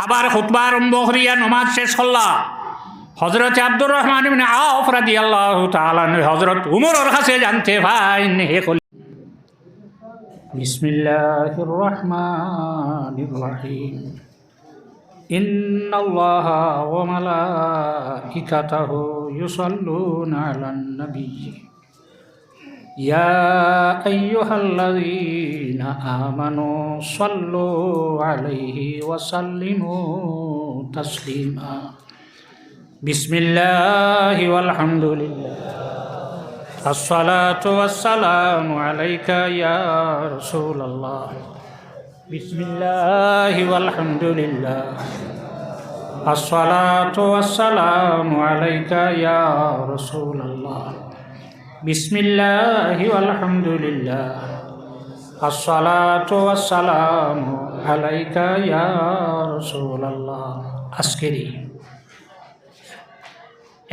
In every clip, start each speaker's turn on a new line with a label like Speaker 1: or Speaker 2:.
Speaker 1: আবার খুতবা আরম্ভ করিয়া নমাজ শেষ করলা। হযরত আব্দুর রহমান ইবনে আওফ রাদিয়াল্লাহু তাআলা হযরত উমরের কাছে জানতে পারেন হে কলি বিসমিল্লাহির রহমানির রহিম ইন্নাল্লাহা ওয়া মালাইকাতাহু ইউসাল্লুনা আলান নবী ইয়া আইয়ুহাল্লাযীনা আমানু সাল্লু আলাইহি ওয়া সাল্লিমু তাসলিমা। বিসমিল্লাহি ওয়াল হামদুলিল্লাহ আসসালাতু ওয়াসসালামু আলাইকা ইয়া রাসূলুল্লাহ। বিসমিল্লাহি ওয়াল হামদুলিল্লাহ আসসালাতু ওয়াসসালামু আলাইকা ইয়া রাসূলুল্লাহ। বিসমিল্লাহি ওয়াল হামদুলিল্লাহ আসসালাতু ওয়াসসালামু আলাইকা ইয়া রাসূলুল্লাহ। আজকেরই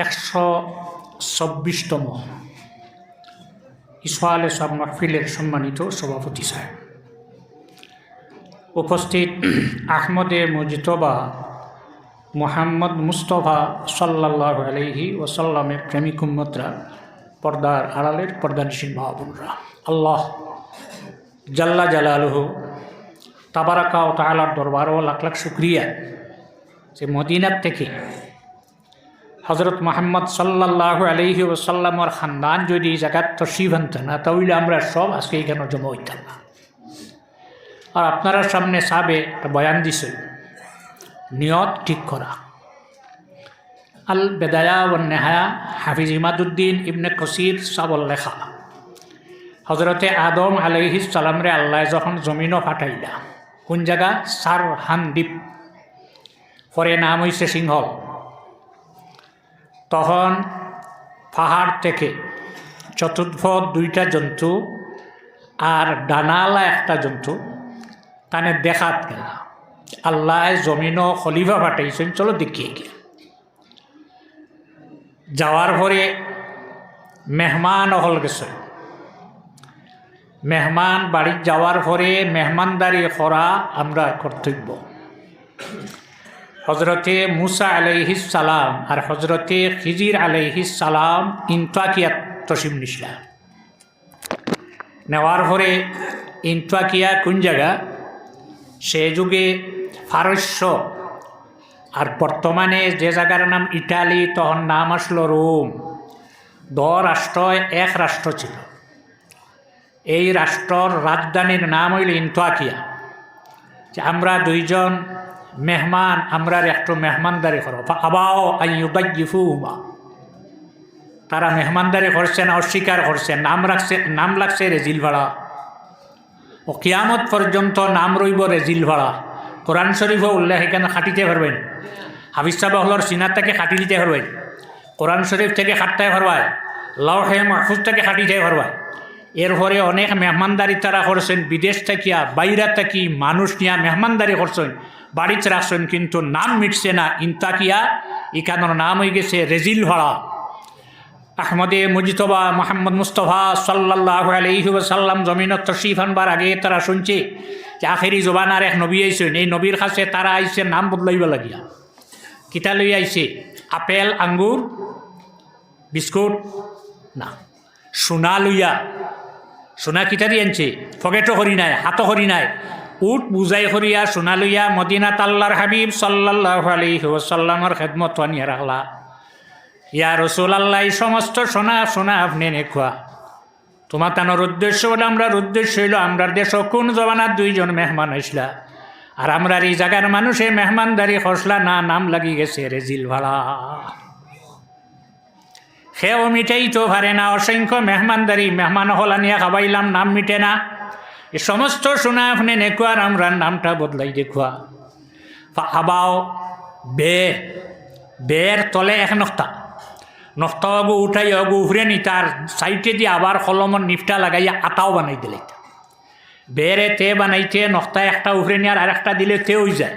Speaker 1: 126তম ইসওয়ালে সব মাহফিলের সম্মানিত সভাপতি সাহেব, উপস্থিত আহমদে মুজতবা মুহাম্মদ মুস্তফা সাল্লাল্লাহু আলাইহি ওয়াসাল্লামের প্রেমিক উম্মতরা, পর্দার আড়ালের পর্দানিশীন মা বোনরা, আল্লাহ জাল্লা জালালুহু তাবারাকা ও তাআলার দরবার ও লাখ লাখ শুকরিয়া যে মদিনার থেকে হজরত মোহাম্মদ সাল্লাল্লাহু আলাইহি ওয়াসাল্লামের খানদান যদি এই জায়গার তশরিফ আনতেন না, তাহলে আমরা সব আজকে এখানে জমা হইতাম না। আর আপনারা সামনে সাবে একটা বয়ান দিছে, নিয়ত ঠিক করা। আল বেদায়া ওয়ান নেহায়া হাফিজ ইমাদুদ্দিন ইবনে কসির সাবল লেখা। হজরতে আদম আলাইহিস সালামরে আল্লাহ যখন জমিনও ফাটাইলা, কোন জায়গা? সারহান দ্বীপ, পরে নাম হইছে সিংহল। তখন পাহাড় থেকে চতুর্ভুজ দুইটা জন্তু আর ডানালা একটা জন্তু তানে দেখাত গেল, আল্লাহ জমিনও খলিফা ফাটাইছেন, চলো দেখিয়ে গিয়ে। যাওয়ার পরে মেহমান হল গেছে। মেহমান বাড়ি যাওয়ার পরে মেহমানদারি করা আমরা কর্তব্য। হজরতে মুসা আলাইহিস সালাম আর হজরতে খিজির আলাইহিস সালাম ইনতাকিয়াত তশরিফ নিছিলা। নেওয়ার পরে ইনতাকিয়া কোন জায়গা? সে যুগে ফারস্য, আর বর্তমানে যে জায়গার নাম ইটালি, তখন নাম আসলো রোম। 10 রাষ্ট্র এক রাষ্ট্র ছিল। এই রাষ্ট্রর রাজধানীর নাম হইল ইনতাকিয়া। আমরা দুইজন মেহমান, আমরা একটু মেহমানদারি করো। আবাও আইয়ুদাইয়িফুহুমা, তারা মেহমানদারি করছেন, অস্বীকার করছেন। নাম লাগছে রেজিল ভাড়া, ও কিয়ামত পর্যন্ত নাম রইব রেজিল ভাড়া। কোরআন শরীফও উল্লেখ এখানে খাটিতে পারবেন, হাফিজ সাহেব হলর সিনার থেকে খাটি দিতে পারবেন, কোরআন শরীফ থেকে খাটতে পারবায়, লাওহে মাহফুজ থেকে খাটিতে পারবায়। এরপরে অনেক মেহমানদারি তারা করছেন, বিদেশ থাকিয়া বাইরা থাকি মানুষ নিয়া মেহমানদারি করছেন, বাড়িতে রাখছেন, কিন্তু নাম মিটছে না ইনতাকিয়া। এখানোর নাম হয়ে গেছে রেজিল ভাড়া। আহমদে মুজতবা মোহাম্মদ মুস্তফা সাল্লাল্লাহু আলাইহি ওয়াসাল্লাম জমিনত তশরিফ আনবার আগে তারা শুনছে যে আখেরি জবানার এক নবী আইছেন। এই নবীর কাছে তারা আইছে নাম বদলাইব লাগিয়া। কিতা লই আইছে? আপেল, আঙ্গুর, বিস্কুট না, সোনা লইয়া। সোনা কিতা দিয়ে আনছে? পকেটও করি নাই, হাতও করি নাই, উট বুঝাই করিয়া সোনা লইয়া মদিনাত আল্লাহর হাবিব সাল্লাল্লাহু আলাইহি ওয়াসাল্লামের খেদমত আনিয়া রাখলা। ইয়া রাসূলুল্লাহ, এই সমস্ত সোনা আপনি নেখুয়া। তোমার তানোর উদ্দেশ্য হলো, আমরার উদ্দেশ্য হইল আমরার দেশ কোন জমানার 2 জন মেহমান আসলা, আর আমরার এই জায়গার মানুষের মেহমানদারি খসলা না, নাম লাগি গেছে রেজিল ভাড়া। সেও মিটাই তো পারে না, অসংখ্য মেহমানদারি, মেহমান হলা নিয়ে খাবাইলাম, নাম মিটে না। এই সমস্ত সোনা আপনি নেকুয়া, আর আমরার নামটা বদলাই দেখুয়া। আবাও বের তলে এক নকটা অগু উঠাই অগু উফরে নি, তার সাইডে দিয়ে আবার কলমর নিফটা লাগাইয়া আটাও বানাই দিলে। বেরে তে বানাইতে নকটা একটা উফরে নি, আর একটা দিলে তে হয়ে যায়।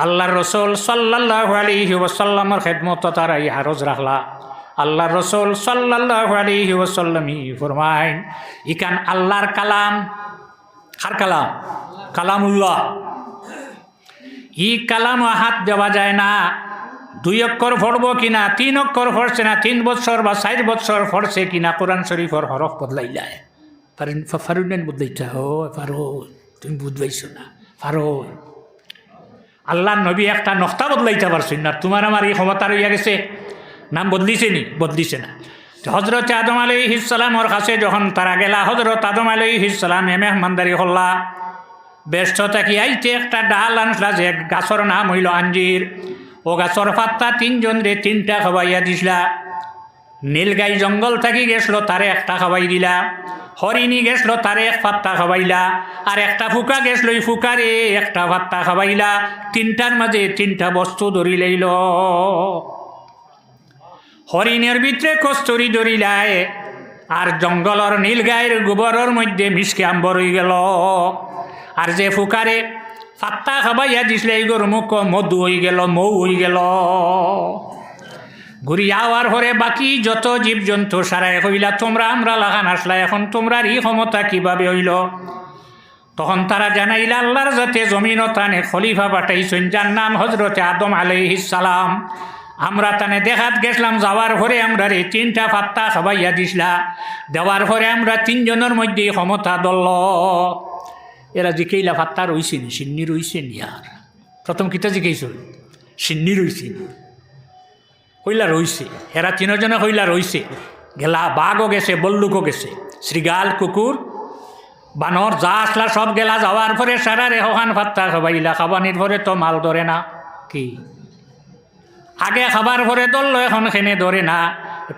Speaker 1: আল্লাহর রসুল সাল্লাল্লাহু আলাইহি ওয়াসাল্লামের খেদমত তারা এই হারজ রাখলা। আল্লাহর রসুল সাল্লাল্লাহু আলাইহি ওয়াসাল্লামই ফরমাইন, ইকান আল্লাহর কালাম। কার কালাম? কালামুল্লাহ। ই কালামও হাত দেওয়া যায় না। 2 অক্ষর পড়ব কিনা, 3 অক্ষর পড়ছে না, 3 বছর বা 4 বছর পড়ছে কিনা, কোরআন শরীফের হরফ বদলাই যায়। ফারুন বদলাইটা ও পারো, তুমি বুঝবাইছো না পারো। আল্লাহ নবী একটা নকতা বদলাইতে পারছেন না, তোমার আমার এই ক্ষমতা রইয়া গেছে। নাম বদলিছে নি? বদলিছে না। হজরত আদম আলাইহিস সালামর কাছে যখন তারা গেলা, হজরত আদম আলাইহিস সালাম মেহমানদারি হল্লা, ব্যস্ত থাকি আইতে একটা ডাল আনসলা, যে গাছর নাম হইল আঞ্জির। ও গাছর পাত্তা 3 জন রে 3টা খাবাইয়া দিসলা। নীলগাই জঙ্গল থাকি গেছলো, তারে একটা খাবাই দিলা। হরিণী গেছলো, তারে 1 পাত্তা খাবাইলা। আর একটা ফুকা গেছলো, এই ফুকারে একটা পাত্তা খাবাইলা। 3টার মাঝে 3টা বস্তু ধরি লইল। হরিণের ভিতরে কস্তুরি ধরিলায়, আর জঙ্গলর নীলগাইয়ের গোবরের মধ্যে মিশকে আম্বর হয়ে গেল। আর যে ফুকারে পাত্তা খাবাইয়া দিসলে এইগোর মুখ মধু হয়ে গেল, মৌ হয়ে গেল। ঘুরি আওয়ার পরে বাকি যত জীবজন্তু সারাই হইলা, তোমরা আমরা লাগান আসলা, এখন তোমরার এই ক্ষমতা কিভাবে হইল? তখন তারা জানাইলা, আল্লাহর যাতে জমিন তানে খলিফা পাঠাইছেন, যার নাম হজরতে আদম আলাইহিস সালাম। আমরা তানে দেখাত গেছিলাম, যাওয়ার পরে আমরা 3টা পাত্তা খাবাইয়া দিসলা। দেওয়ার পরে আমরা 3 জনের মধ্যে ক্ষমতা দল। এরা জিকেইলা পাত্তা রইছে নি, সিন্নি রইছে নি? আর প্রথম কিতা জিকেইছ, সিন্নি রইছে নি? হইলা রইছে। এরা 3 জনে হইলা রইছে। গেলা বাঘও গেছে, বল্লুকও গেছে, শ্রীগাল, কুকুর, বানর যা আসলা সব গেলা। যাওয়ার পরে সারা রেহান পাত্তা খাবাইলা। খাবানির পরে তো মাল ধরে না। কি আগে খাবার পরে ধরলো, এখন খেনে ধরে না।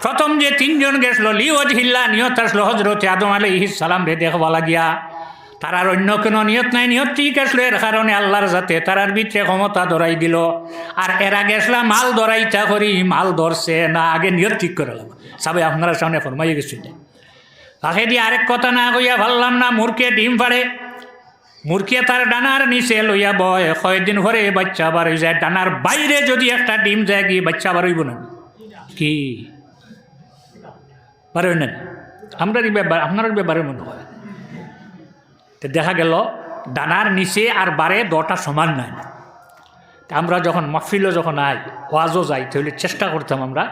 Speaker 1: প্রথম যে 3 জন গেছলো, লিওজ হিল্লা নিয়ত আসলো হজরত আদম আলাইহিস সালাম রে দেখবা লাগিয়া। তারার অন্য কোনো নিয়ত নাই, নিয়ত ঠিক আসলো। এর কারণে আল্লাহর যাতে তারার ভিতরে ক্ষমতা ধরাই দিল। আর এরা গেছলা মাল ধরাইতা করি, মাল ধরছে না, আগে নিয়ত ঠিক করে লাগলো। সবাই আপনারা সামনে ফরমাই গেছিল। তাকে দিয়ে আরেক কথা না কইয়া ভাবলাম না, মুরকে ডিম পাড়ে, মুরকে তার ডানার নিচে লইয়া বয়, কয়েকদিন পরে বাচ্চা বার হয়ে যায়। ডানার বাইরে যদি একটা ডিম যায়, কি বাচ্চা বার হইব না? কি বার হই না? আমরা আপনার ব্যাপারে মনে হয় তো দেখা গেল ডানার নিচে আর বারে 2টা সমান নাই। আমরা যখন মাহফিলও যখন আই, ওয়াজও যাই, তাহলে চেষ্টা করতাম আমরা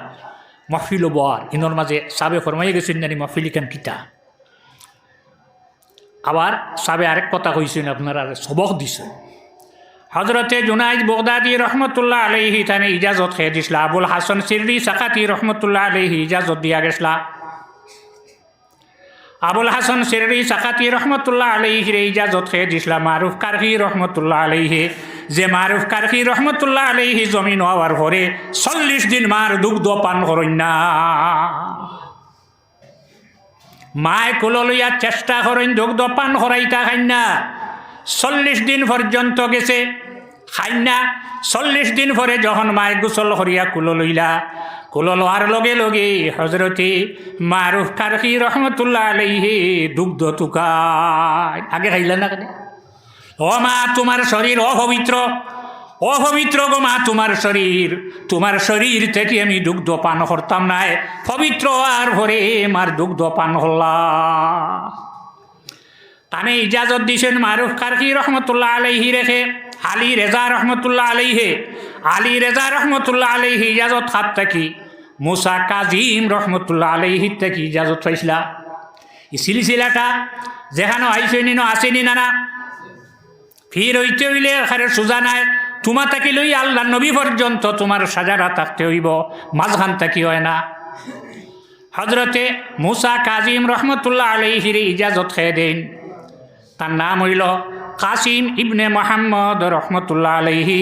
Speaker 1: মাহফিলও বর ইনোর মাঝে সাবে ফরমাইয়া গেছেন জানি মাহফিল কেন কিতা। আবার সাবে আরেক কথা কইছেন, আপনারা সবক দিছেন। হজরতে জুনাইদ বগদাদি রহমতুল্লাহ আলাইহি তানে ইজাজত খেয়ে দিসলা। আবুল হাসান সিররি সাকাতি রহমতুল্লাহ আলাইহি ইজাজত দিয়া গেছলা। আবুল হাসান সিররি সাকাতি রহমতুল্লাহ আলাইহি রে ইজাজত খেয়ে দিসলা মারুফ কারহি রহমতুল্লাহ আলাইহি। যে মারুফ কারহি রহমতুল্লাহ আলাইহি জমিন হওয়ার পরে 40 দিন মার দুগ্ধ পান করেন না। মায় কুলো লইয়া চেষ্টা করেন দুগ্ধ পান করাইতা, খাইন না। 40 দিন পর্যন্ত গেছে, খাইন না। 40 দিন পরে যখন মায় গোসল করিয়া কুলো লইলা, কুলো লোয়ার লগে লগে হজরতে মারুফ কারহি রহমতুল্লাহ আলাইহি দুগ্ধ তুকায়। আগে খাইলা না কেন? ও মা, তোমার শরীর অপবিত্র, অপবিত্র গো মা তোমার শরীর থেকে আমি দুগ্ধ পান করতাম না, পবিত্র আর ভরে মার দুগ্ধ পান হল্লা। তানে ইজাজত দিছেন মারুফ কারহি রহমতুল্লাহ আলাইহি রেখে আলী রেজা রহমতুল্লাহ আলাইহি। আলী রেজা রহমতুল্লাহ আলাইহি ইজাজত হাত থাকি মুসা কাজিম রহমতুল্লাহ আলাইহি থেকে ইজাজত পাইছিলা। এই সিলসিলাটা যেখানে আইসেনি না আসেনি না ফির হইতে হইলে এখানে সোজা নাই। তোমার তাকে লই আল্লাহ নবী পর্যন্ত তোমার সাজারা থাকতে হইব, মাঝখান তাকি হয় না। হজরতে মুসা কাজিম রহমতুল্লাহ আলাইহির ইজাজত খেয়ে দেন। তার নাম হইল কাসিম ইবনে মোহাম্মদ রহমতুল্লাহ আলাইহি।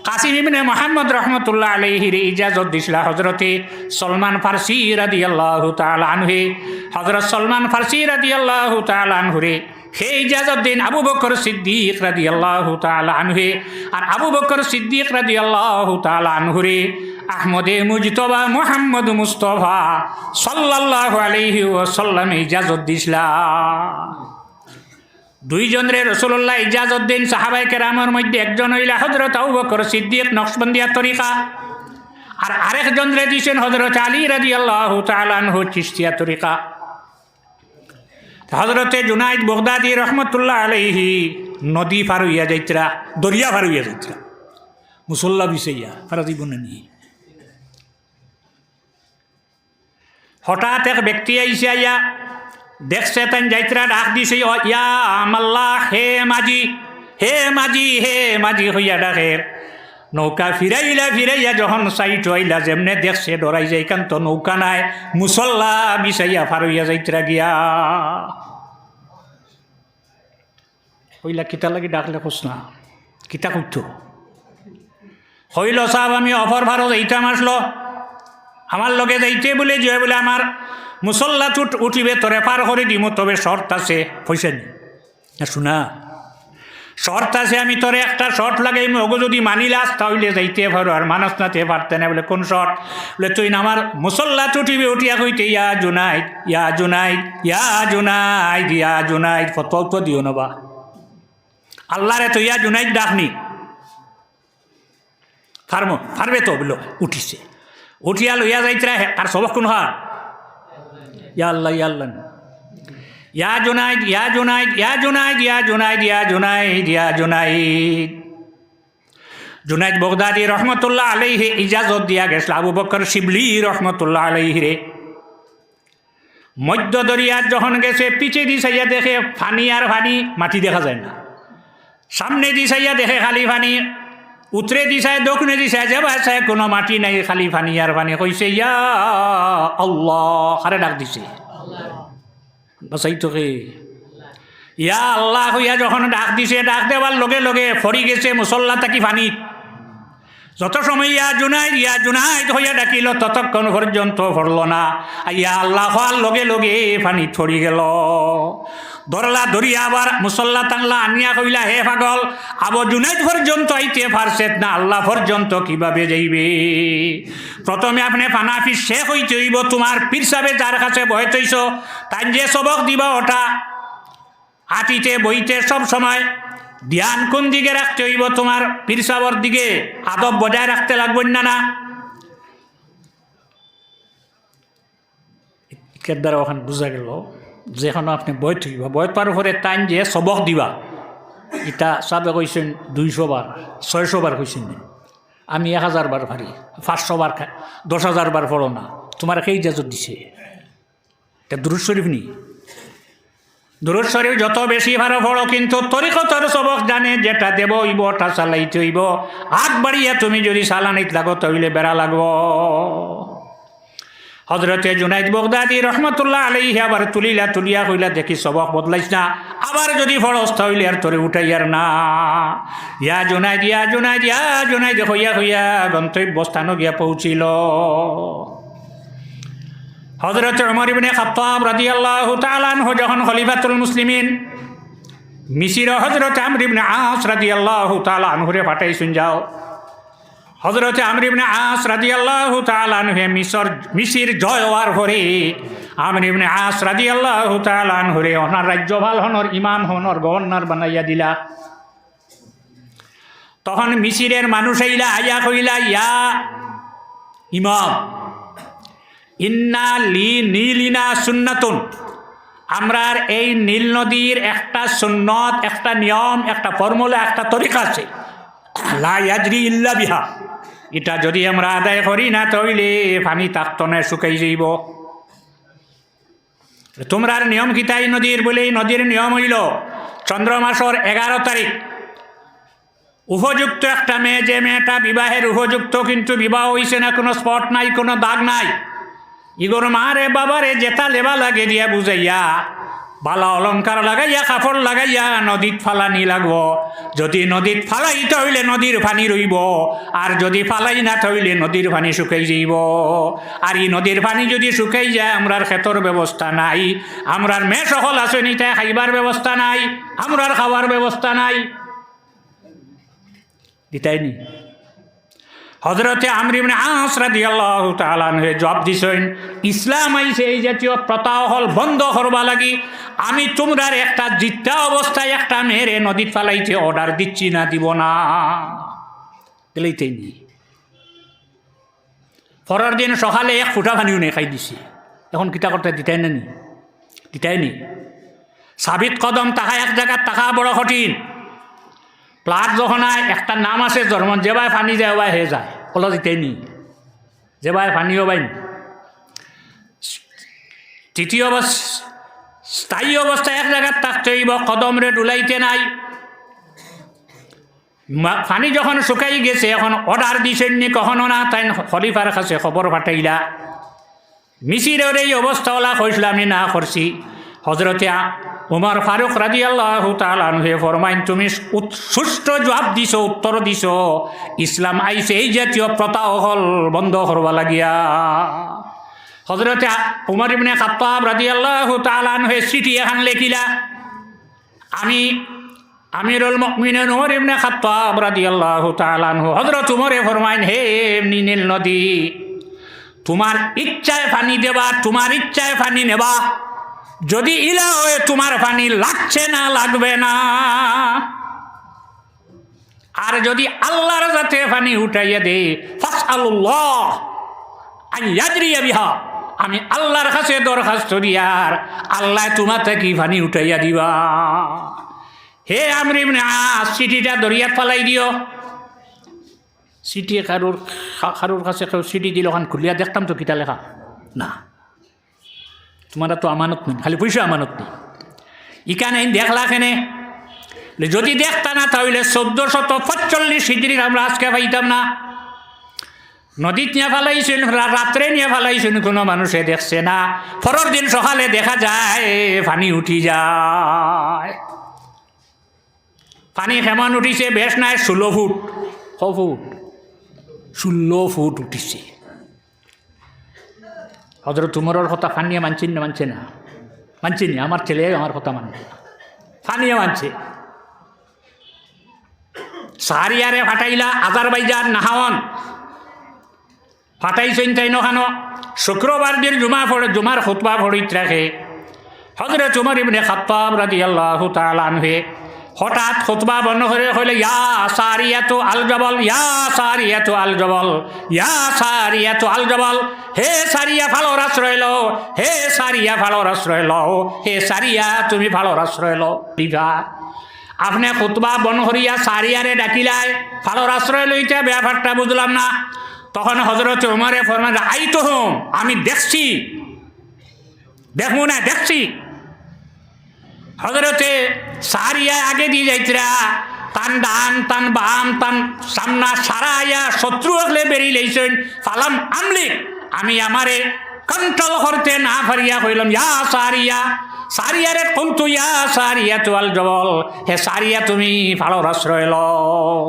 Speaker 1: কাসিম ইবনে মোহাম্মদ রহমতুল্লাহ আলাইহির ইজাজত দিছিলা হজরতে সলমান ফার্সি রাদিয়াল্লাহু তাআলা আনহু। হজরত সলমান ফার্সি রাদিয়াল্লাহু তাআলা আনহুরে সেই ইজাজত দিন আবু বকর সিদ্দিক রাদিয়াল্লাহু তাআলা আনহু। আর আবু বকর সিদ্দিক রাদিয়াল্লাহু তাআলা আনহুরে আহমদে মুজতবা মুহাম্মদ মুস্তফা সাল্লাল্লাহু আলাইহি ওয়াসাল্লাম ইজাজত দিছিলা। 2 জনরে রাসূলুল্লাহ ইজাজত দিন। সাহাবায়ে কেরামের মধ্যে একজন হইলা হযরত আবু বকর সিদ্দিক নকশবন্দিয়া তরিকা, আর আরেকজন রে দিছেন হযরত আলী রাদিয়াল্লাহু তাআলা আনহু চিশতিয়া তরিকা। হজরতে জুনাইদ বগদাদি রহমতুল্লাহ আলাইহি নদী পার হইয়া যাইতরা, দরিয়া পার হইয়া যাইতরা। মুসল্লা বিছাইয়া ফারাজি বনানি হঠাৎ এক ব্যক্তি আইসে আইয়া দেখছে তাই যাইত্রা ডাক দিছে ইয়া মাল্লা হে মাঝি হে মাঝি হে মাঝি হইয়া ডাকের নৌকা ফিরাইয়া যখন সাইট হইলা যেমনে দেখছে ডরাই যাই কান তো নৌকা নাই মুসল্লা বিছাইয়া ফারইয়া যাইত্রা গিয়া হইলা কিতা লাগি ডাকলে খোঁজ না কিতা করতো হইল সাহেব আমি অফর ভারত এইটা আসলো আমার লগে যাইতে বলে যে বলে আমার মুসল্লা চুট উঠিবে তোরে পার করে দিমু তবে শর্ত আছে পয়সা নি শোনা শর্ত আছে আমি তোরে একটা শর্ট লাগাই ওগো যদি মানিলাস তাহলে যাইতে পারো আর মানুষ নাতে পারতে না বলে কোন শর্ট বলে তুই না আমার মুসল্লা চুটিবে উঠিয়া কইতে ইয়া জুনাইদ ইয়া জুনাইদ ইয়া জুনাইদ ইয়া জুনাইদ ফতোয়া তো দিও না বা আল্লাহ রে তো ইয়া জুনাইদ ডাকনি পারবে তো বললো উঠিছে উঠিয়া লইয়া যাইতে আর সবক কোন হার ইয়া আল্লাহ ইয়া আল্লাহ ইয়া জুনাইদ ইয়া জুনাইদ ইয়া জুনাইদ ইয়া জুনাইদ ইয়া জুনাইদ ইয়া জুনাইদ জুনাইদ বগদাদি রহমতুল্লাহ আলাইহি ইজাজত দিয়া গেছিল আবু বকর শিবলি রহমতুল্লাহ আলাইহি রে মধ্য দরিয়ার যখন গেছে পিছে দিছাইয়া দেখে ফানি আর ফানি মাটি দেখা যায় না সামনে দিছাইয়া দেখে খালি ফানি উত্তরে দিশায় দক্ষিণে দিশায় যে বাসায় কোনো মাটি নাই খালি ফানি আর ফানি কইছে ইয়া আল্লাহ হারে ডাক দিছে বাসাই তোকে ইয়া আল্লাহ হইয়া যখন ডাক দিছে ডাক দেওয়ার লগে লগে ফরি গেছে মুসল্লা তাকি ফানি যত সময় ইয়া জুনাইদ হইয়া ডাকিল ততক্ষণ পর্যন্ত ফরল না ইয়া আল্লাহ হওয়ার লগে লগে ফানি ছড়ি গেল ধরলা ধরিয়া আবার মুসল্লা টানলা আনিয়া কইলা হে পাগল আবু জুনাইদ পর্যন্ত আইতে পারছে না আল্লাহ পর্যন্ত কিভাবে যাইবে প্রথমে আপনি ফানাফি শেখ হইতে হইব তোমার পীর সাহেব যার কাছে বয়ে তৈছ তাই যে সবক দিবা ওটা হাঁটিতে বইতে সব সময় ধ্যান কোন দিকে রাখতে হইব তোমার পীর সাহেবের দিকে আদব বজায় রাখতে লাগবে না এর দ্বারা ওখানে বোঝা গেল যেখানে আপনি বই থাকিব বই পার পরে টাইম যে সবক দিবা ইটা সাবে কইছেন 200 বার 600 বার কইছেন আমি 1000 বার পারি 500 বার 10,000 বার পড়ো না তোমার সেই ইজাজত দিছে এটা দুরূদ শরীফ নি দুরূদ শরীফ যত বেশি ভালো পড়ো কিন্তু তরিকতর সবক জানে যেটা দেব হইব ওটা চালাইতে হইব হাত বাড়িয়া তুমি যদি চালানিত লাগো তাহলে বেড়া লাগবো হজরতে জুনাইদ বগদাদি রহমতুল্লাহ আলাইহি আবার তুলিয়া কইলা দেখি সবক বদলাইছ না আবার যদি ফরজ তাহলে আর তোরে উঠাইয়ার না ইয়া জুনাইদ ইয়া জুনাইদ ইয়া জুনাইদ হইয়া গন্তব্য স্থানে গিয়া পৌঁছিল হজরত উমর ইবনে খাত্তাব রাদিয়াল্লাহু তাআলা আনহু যখন খলিফাতুল মুসলিমিন মিসর হজরত আমর ইবনে আস রাদিয়াল্লাহু তাআলা আনহুরে পাঠাইছেন যাও হজরতে আমর ইবনে আস রাদিয়াল্লাহু তাআলা আনহু মিসর জয় হওয়ার পরে আমর ইবনে আস রাদিয়াল্লাহু তাআলা আনহুরে ওনার রাজ্যপাল হনর ইমাম হনর গভর্নর বানাইয়া দিলা তখন মিসরের মানুষ আইলা আয়া কইলা ইয়া ইমাম ইন্না লি নীলিনা সুন্নাতুন আমরার এই নীল নদীর একটা সুন্নত একটা নিয়ম একটা ফর্মুলা একটা তরিকা আছে লা ইয়াজরি ইল্লা বিহা এটা যদি আমরা আদায় করি না তাহলে পানি তাক্তনে শুকাই যাইব তোমরার নিয়ম কিতাই নদীর বলে নদীর নিয়ম হইল চন্দ্র মাসের 11 তারিখ উপযুক্ত একটা মেয়ে যে মেয়েটা বিবাহের উপযুক্ত কিন্তু বিবাহ হইছে না কোনো স্পট নাই কোনো দাগ নাই ইগোর মারে বাবারে যেটা লেবা লাগে দিয়া বুঝাইয়া বালা অলঙ্কার লাগাইয়া কাপড় লাগাইয়া নদীত ফালানি লাগবো যদি নদীত ফালাই তাহলে নদীর পানি রইব আর যদি ফালাই না তাহলে নদীর পানি শুকাই যাইব আর এই নদীর পানি যদি শুকাই যায় আমরার ক্ষেতর ব্যবস্থা নাই আমরার মেয়ে সকল আছে নিতে খাইবার ব্যবস্থা নাই আমরার খাওয়ার ব্যবস্থা নাই দিতাইনি হজরতে আমর ইবনে আস রাদিয়াল্লাহু তাআলা আনহু জবাব দিছেন ইসলাম আইছে এই জাতীয় প্রথা হল বন্ধ করবা লাগি আমি তোমরার একটা জিত্তা অবস্থায় একটা মেয়েরে নদীত ফালাইতে অর্ডার দিচ্ছি না দিব না দিলেইতেই পরের দিন সকালে 1 ফুটা পানিও নেই খাই দিছি এখন কিতা করতে দিতাই নি সাবিত কদম তাহা এক জায়গার তাহা বড় কঠিন প্লাট যখন একটা নাম আছে জন্ম যেবাই পানি যায় ওবাই হে যায় ওলা দিতেই নি যেবাই পানিও বাইন তৃতীয় অবস্থা স্থায়ী অবস্থা এক জায়গায় থাকতে হইব কদম রে ডুলাইতে নাই পানি যখন শুকাই গেছে এখন অর্ডার দিছেননি কখনো না তাই খলিফার কাছে খবর পাঠাইলা মিসিরের এই অবস্থা ওলা কইসলাম আমি না করছি হজরতে উমর ফারুক রাদিয়াল্লাহু তাআলা আনহু ফরমাইন তুমি সুষ্ঠু জবাব দিছ উত্তর দিছ ইসলাম আইছে এই জাতীয় প্রথা হল বন্ধ করবা লাগিয়া হজরতে উমর ইবনে খাত্তাব রাদিয়াল্লাহু তাআলা আনহু চিঠি এখন লেখিলা আমি আমিরুল মুমিনিন উমর ইবনে খাত্তাব রাদিয়াল্লাহু তাআলা আনহু হযরত উমরে ফরমাইন হে নীল নদী তোমার ইচ্ছায় পানি দেবা তোমার ইচ্ছায় পানি নেবা যদি ইলা হয়ে তোমার পানি লাগছে না লাগবে না আর যদি আল্লাহর যাতে পানি উঠাইয়া দে ফাসআলুল্লাহ আন ইয়াজরিয়া বিহা আমি আল্লাহর কাছে দরখাস্ত দিয়ার আল্লাহ তোমার থেকে পানি উঠাইয়া দিবা হে আমর ইবনে আস চিঠিটা দরিয়াত ফালাই দিও চিঠি কারোর কাছে কেউ চিঠি দিল ওখান খুলিয়া দেখতাম তো কিতা লেখা না তোমার তো আমানত নেই খালি পয়সা আমানত নেই ইকানে দেখলা কেনে যদি দেখতা না তাহলে 1445 হিজরির আমরা আজকে পাইতাম না নদীত নিয়ে ফেলাইছেন রাত্রে নিয়ে ফেলাইছেন কোনো মানুষে দেখছে না পরের দিন সকালে দেখা যায় পানি উঠি যায় পানি কেমন উঠিছে বেশ নাই 16 ফুট 16 ফুট উঠিছে হজরত উমরের কথা ফানিয়া মানছেন না মানছে না মানছেনি আমার ছেলে আমার কথা মানবে ফানিয়া মানছে সারিয়ারে ফাটাইলা আজারবাইজান নাহাওয়ান ফাটাইছেন তাই নখানো শুক্রবার দিন জুমার খুতবা পড়িত রাখে হযরত উমর ইবনে খাত্তাব রাদিয়াল্লাহু তাআলা আনহু হঠাৎ খুতবা বন্ধ করে হইলে ইয়া সারিয়াতু আল জবল ইয়া সারিয়াতু আল জবল ইয়া সারিয়াতু আল জবল হে সারিয়া ভালোর আশ্রয় লও হে সারিয়া ভালোর আশ্রয় লও হে সারিয়া তুমি ভালোর আশ্রয় লও দিঘা আপনি খুতবা বন্ধ করিয়া সারিয়ারে ডাকিলাই ভালোর আশ্রয় লইতে ব্যাপারটা বুঝলাম না তখন হযরত উমরে ফরমান আই তো আমি দেখছি দেখবো না দেখছি হজরতে সারিয়া আগে দিয়ে যাইতরা তান ডান তান বাম তান সামনা সারাইয়া শত্রু হলে বেরিয়ে লইছেন ফালাম আমলিক আমি আমারে কন্ট্রোল করতে না পারিয়া কইলাম ইয়া সারিয়া সারিয়ারে কন্তু ইয়া সারিয়া তুয়াল জবল হে সারিয়া তুমি ভালোর আশ্রয় লও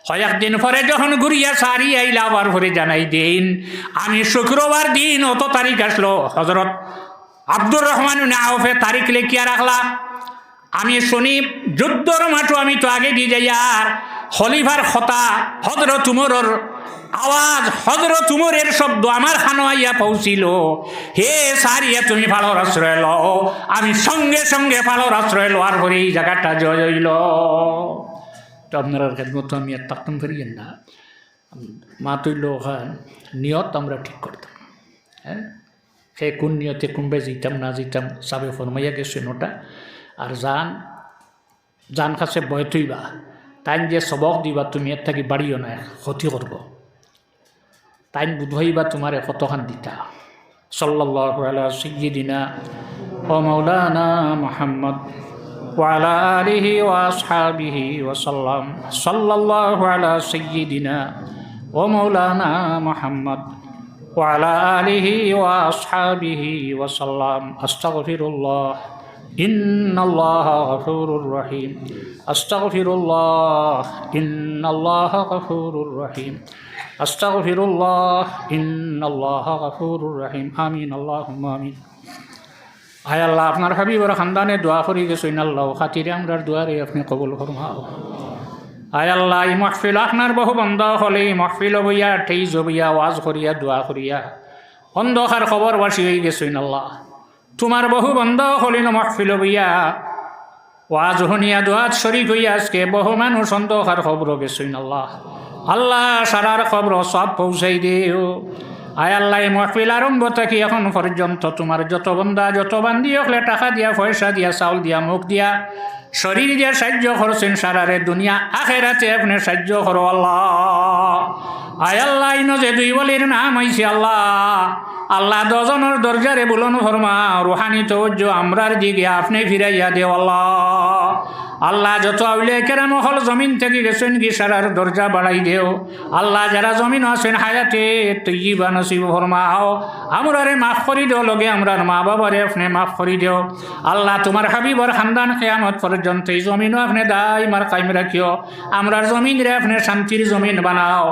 Speaker 1: কয়েকদিন পরে যখন ঘুরিয়া সারি আইলা আবার ঘুরে জানাই দিন আমি শুক্রবার দিন অত তারিখ আসলো হজরত আব্দুর রহমান আউফে তারিখ লেখিয়া রাখলা আমি শুনি যুদ্ধর মাঠও আমি তো আগে দিয়ে যাই আর খলিফার কথা হযরত উমরের আওয়াজ হযরত উমরের শব্দ আমার খানো আইয়া পৌঁছিল হে সারিয়া তুমি ভালোর আশ্রয় লও আমি সঙ্গে সঙ্গে ভালোর আশ্রয় লওয়ার পরে এই জায়গাটা জয় হইল তো আপনার খেদমত আমি আর থাকতাম করিয়েন না মা তৈল নিয়ত আমরা ঠিক করতাম হ্যাঁ সে কোন নিয়তে কোনবে যেতাম না যেতাম সাবে ফরমাইয়া গেছেন ওটা আর জান কাছে বয় তুইবা তাইন যে সবক দিবা তুমি এর থাকি বাড়িও না ক্ষতি করব তাইন বুধইবা তোমার কতখান দিতা সাল্লাল্লাহু আলা সাইয়্যিদিনা ওয়া মাওলানা মুহাম্মদ ওয়া আলা আলিহি ওয়া আসহাবিহি ওয়া সাল্লাম সাল্লাল্লাহু আলা সাইয়্যিদিনা ওয়া মাওলানা মুহাম্মদ وعلى آله وأصحابه وسلم أستغفر الله إن الله غفور رحيم أستغفر الله إن الله غفور رحيم أستغفر الله إن الله غفور رحيم آمين اللهم آمين আয় আল্লাহ আপনার হাবিবের খানদানে দোয়া করি গেছেন আল্লাহ খাতিরে আমরার দোয়ারে আপনি কবুল ফরমাও আয় আল্লাহ এই মাহফিল আপনার বহু বন্ধ হলে এই মাহফিল বইয়া ঠেই জবিয়া ওয়াজ করিয়া দোয়া করিয়া অন্ধকার খবর বাসি হয়ে গেছেন আল্লাহ তোমার বহু বন্ধ হলিন মাহফিল বইয়া ওয়াজ শুনিয়া দোয়াত শরীক হইয়া আজকে বহু মানুষ অন্ধকার খবর গেছেন আল্লাহ আল্লাহ সারার খবর সব পৌঁছাই দিও আয় আল্লাহ এই মাহফিল আরম্ভ থাকি এখন পর্যন্ত তোমার যত বন্ধা যত বান্দি হলে টাকা দিয়া পয়সা দিয়া চাউল দিয়া মুখ দিয়া শরীর দিয়ে সাহায্য করছেন সারারে দুনিয়া আখেরাতে আপনি সাহায্য করো আল্লাহ। আয় আল্লাহ ইনো যে দুই বলির নাম হয়েছে আল্লাহ, আল্লাহ দজনের দরজারে বুলন ফরমা রুহানি তওজ্জো আমরার দিকে আপনি ফিরাইয়া দেও আল্লাহ। আল্লাহ যত আউলিয়া কেরাম হল জমিন থেকে গেছেন কি সারার দরজা বাড়াই দেও আল্লাহ। যারা জমিন আছেন হায়াতে তৈবা নসিব ফরমাও, আমরারে মাফ করি দেও, লগে আমরার মা বাবারে আপনি মাফ করি দেও আল্লাহ। তোমার হাবিবর খানদান কিয়ামত পর্যন্ত এই জমিনও আপনি দাইমার কায়েম রাখিও। আমরার জমিন রে আপনি শান্তির জমিন বানাও।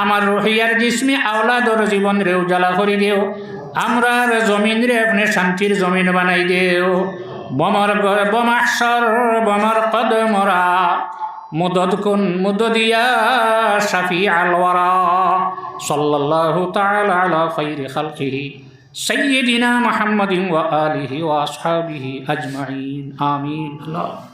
Speaker 1: আমার রহিয়ার জিসমি আওলাদর জীবন রে উজালা করি দেও। আমরার জমিন রে আপনি শান্তির জমিন বানাই দেও। বমর বমাশর বমর কদমরা মুদদ কুন মুদদিয়া শাফি আলওয়ারা সাল্লাল্লাহু তাআলা আলা খাইরি খালকিহি সাইয়্যিদিনা মুহাম্মাদিন ওয়া আলিহি ওয়া আসহাবিহি আজমাইন আমিন। আল্লাহ।